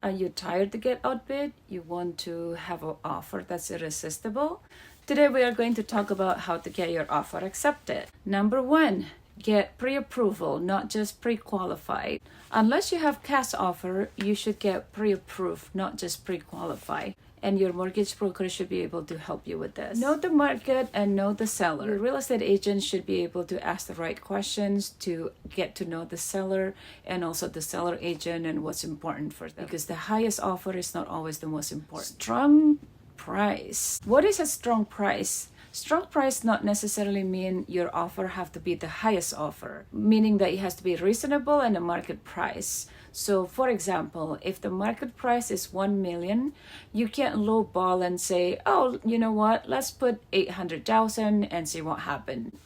Are you tired to get outbid? You want to have an offer that's irresistible? Today we are going to talk about how to get your offer accepted. Number one, get pre-approval, not just pre-qualified. Unless you have cash offer, you should get pre-approved, not just pre-qualified. And your mortgage broker should be able to help you with this. Know the market and know the seller. Your real estate agent should be able to ask the right questions to get to know the seller and also the seller agent and what's important for them. Because the highest offer is not always the most important. Strong price. What is a strong price? Strong price not necessarily mean your offer have to be the highest offer, meaning that it has to be reasonable and a market price. So for example, if the market price is 1 million, you can't lowball and say, oh, you know what, let's put 800,000 and see what happened.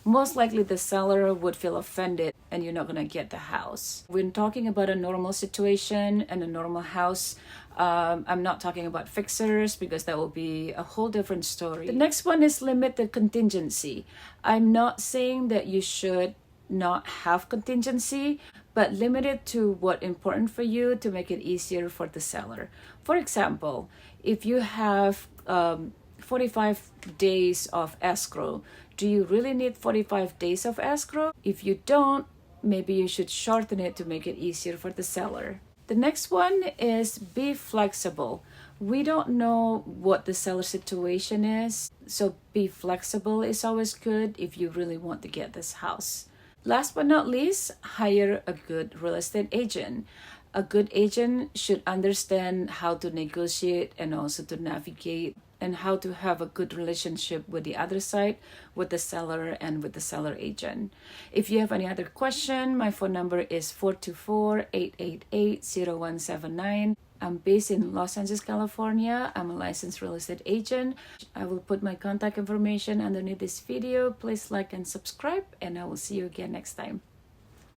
Most likely the seller would feel offended and you're not going to get the house. When talking about a normal situation and a normal house, I'm not talking about fixers because that will be a whole different story. The next one is limit the contingency. I'm not saying that you should not have contingency, but limit it to what's important for you to make it easier for the seller. For example, if you have 45 days of escrow, do you really need 45 days of escrow? If you don't, maybe you should shorten it to make it easier for the seller. The next one is be flexible. We don't know what the seller situation is, so be flexible is always good if you really want to get this house. Last but not least, hire a good real estate agent. A good agent should understand how to negotiate and also to navigate and how to have a good relationship with the other side, with the seller and with the seller agent. If you have any other question, my phone number is 424-888-0179. I'm based in Los Angeles, California. I'm a licensed real estate agent. I will put my contact information underneath this video. Please like and subscribe, and I will see you again next time.